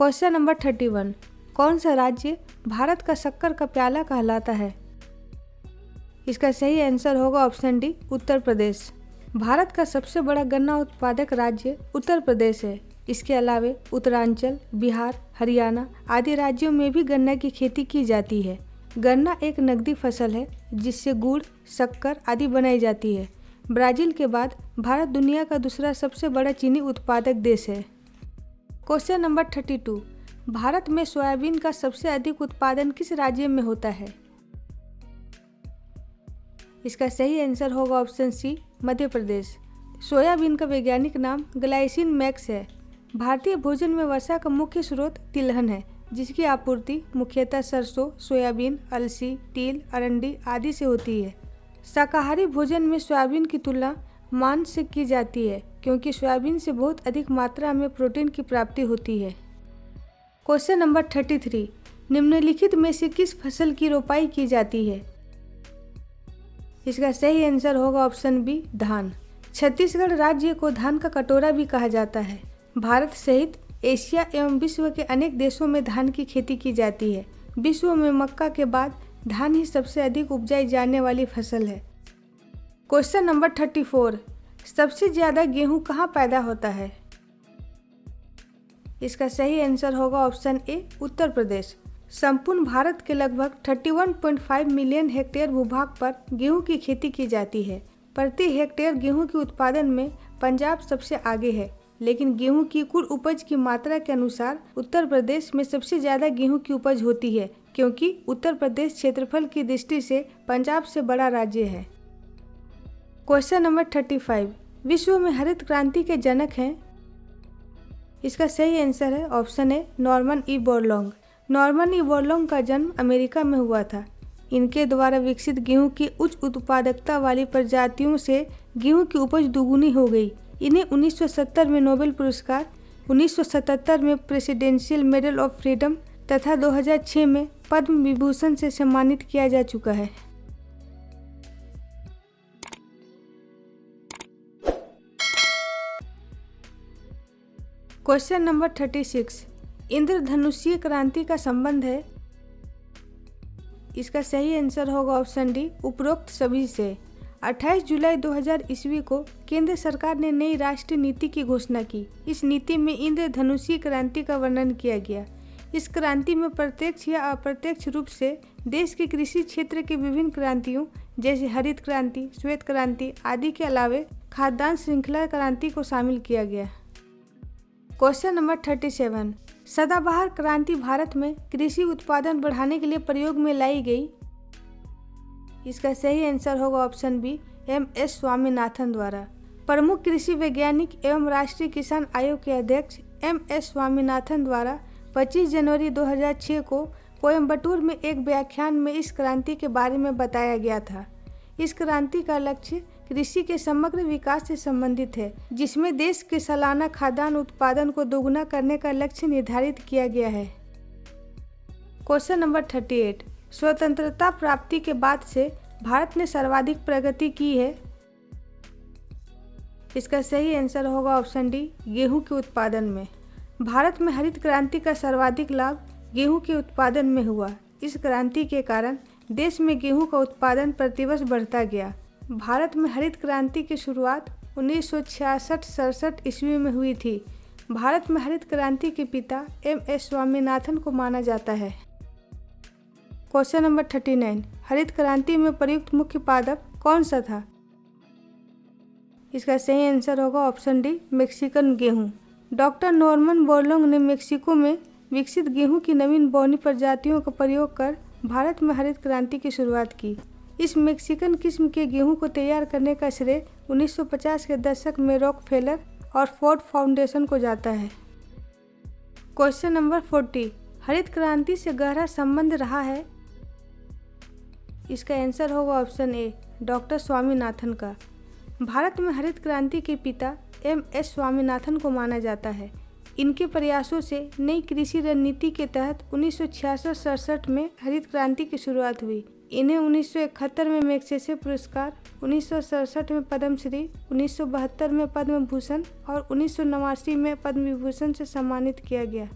Question number 31। कौन सा राज्य भारत का शक्कर का प्याला कहलाता है? इसका सही आंसर होगा ऑप्शन डी, उत्तर प्रदेश। भारत का सबसे बड़ा गन्ना उत्पादक राज्य उत्तर प्रदेश है। इसके अलावा उत्तरांचल, बिहार, हरियाणा आदि राज्यों में भी गन्ना की खेती की जाती है। गन्ना एक नकदी फसल है जिससे गुड़, शक्कर आदि बनाई जाती है। ब्राज़ील के बाद भारत दुनिया का दूसरा सबसे बड़ा चीनी उत्पादक देश है। Question number 32। भारत में सोयाबीन का सबसे अधिक उत्पादन किस राज्य में होता है? इसका सही आंसर होगा option C, Madhya Pradesh. Soybean का वैज्ञानिक नाम ग्लाइसिन मैक्स है। भारतीय भोजन में वसा का मुख्य स्रोत तिलहन है, जिसकी आपूर्ति मुख्यतः सरसों, सोयाबीन, अलसी, तिल, अरंडी आदि से होती है। शाकाहारी भोजन में सोयाबीन की तुलना मांस से की जाती है क्योंकि सोयाबीन से बहुत अधिक मात्रा में प्रोटीन की प्राप्ति होती है। Question number 33। निम्नलिखित में से किस फसल की रोपाई की जाती है? इसका सही आंसर होगा ऑप्शन बी, धान। छत्तीसगढ़ राज्य को धान का कटोरा भी कहा जाता है। भारत सहित एशिया एवं विश्व के अनेक देशों में धान की खेती की जाती है। विश्व में मक्का के बाद धान ही सबसे अधिक उपजाई जाने वाली फसल है। Question number 34। सबसे ज़्यादा गेहूं कहाँ पैदा होता है? इसका सही आंसर होगा ऑप्शन ए, उत्तर प्रदेश। संपूर्ण भारत के लगभग 31.5 मिलियन हेक्टेयर भूभाग पर गेहूं की खेती की जाती है। प्रति हेक्टेयर गेहूं के उत्पादन में पंजाब सबसे आगे है, लेकिन गेहूं की कुल उपज की मात्रा के अनुसार उत्तर प्रदेश में सबसे ज़्यादा गेहूं की उपज होती है, क्योंकि उत्तर प्रदेश क्षेत्रफल की दृष्टि से पंजाब से बड़ा राज्य है। Question number 35। विश्व में हरित क्रांति के जनक हैं? इसका सही आंसर है option A, Norman E Borlaug. Norman E Borlaug का जन्म अमेरिका में हुआ था। इनके द्वारा विकसित गेहूं की उच्च उत्पादकता वाली प्रजातियों से गेहूं की उपज दोगुनी हो गई। इन्हें 1970 में नोबेल पुरस्कार, 1977 में प्रेसिडेंशियल मेडल ऑफ फ्रीडम तथा 2006 में पद्म विभूषण से सम्मानित किया जा चुका है। Question number 36। इंद्रधनुषीय क्रांति का संबंध है? इसका सही आंसर होगा ऑप्शन डी, उपरोक्त सभी से। 28 जुलाई 2000 ईस्वी को केंद्र सरकार ने नई राष्ट्रीय नीति की घोषणा की। इस नीति में इंद्रधनुषीय क्रांति का वर्णन किया गया। इस क्रांति में प्रत्यक्ष या अप्रत्यक्ष रूप से देश के कृषि क्षेत्र के विभिन्न क्रांतियों जैसे हरित क्रांति, श्वेत क्रांति आदि के अलावे खाद्यान्न श्रृंखला क्रांति को शामिल किया गया। Question number 37। सदाबहार क्रांति भारत में कृषि उत्पादन बढ़ाने के लिए प्रयोग में लाई गई। इसका सही आंसर होगा ऑप्शन बी, एम.एस. स्वामीनाथन द्वारा। प्रमुख कृषि वैज्ञानिक एवं राष्ट्रीय किसान आयोग के अध्यक्ष एम.एस. स्वामीनाथन द्वारा 25 जनवरी 2006 को कोयम्बटूर में एक व्याख्यान में इस क्रांति के बारे में बताया गया था। इस क्रांति का लक्ष्य कृषि के समग्र विकास से संबंधित है, जिसमें देश के सालाना खाद्यान्न उत्पादन को दोगुना करने का लक्ष्य निर्धारित किया गया है। Question number 38। स्वतंत्रता प्राप्ति के बाद से भारत ने सर्वाधिक प्रगति की है। इसका सही आंसर होगा ऑप्शन डी, गेहूं के उत्पादन में। भारत में हरित क्रांति का सर्वाधिक लाभ गेहूं के उत्पादन में हुआ। इस क्रांति के कारण देश में गेहूं का उत्पादन प्रतिवर्ष बढ़ता गया। भारत में हरित क्रांति की शुरुआत 1966-67 ईस्वी में हुई थी। भारत में हरित क्रांति के पिता एम.एस. स्वामीनाथन को माना जाता है। Question number 39। हरित क्रांति में प्रयुक्त मुख्य पादप कौन सा था? इसका सही आंसर होगा ऑप्शन डी, मेक्सिकन गेहूं। डॉक्टर नॉर्मन बोरलॉन्ग ने मेक्सिको में विकसित गेहूं की नवीन बौनी प्रजातियों का प्रयोग कर भारत में हरित क्रांति की शुरुआत की। इस मेक्सिकन किस्म के गेहूं को तैयार करने का श्रेय 1950 के दशक में रॉकफेलर और फोर्ड फाउंडेशन को जाता है। Question number 40। हरित क्रांति से गहरा संबंध रहा है? इसका आंसर होगा ऑप्शन ए, डॉक्टर स्वामीनाथन का। भारत में हरित क्रांति के पिता एम.एस. स्वामीनाथन को माना जाता है। इनके प्रयासों से नई कृषि रणनीति के तहत 1966-67 में हरित क्रांति की शुरुआत हुई। इन्हें 1971 में मैग्सेसे पुरस्कार, 1967 में पद्मश्री, 1972 में पद्म भूषण और 1989 में पद्म विभूषण से सम्मानित किया गया।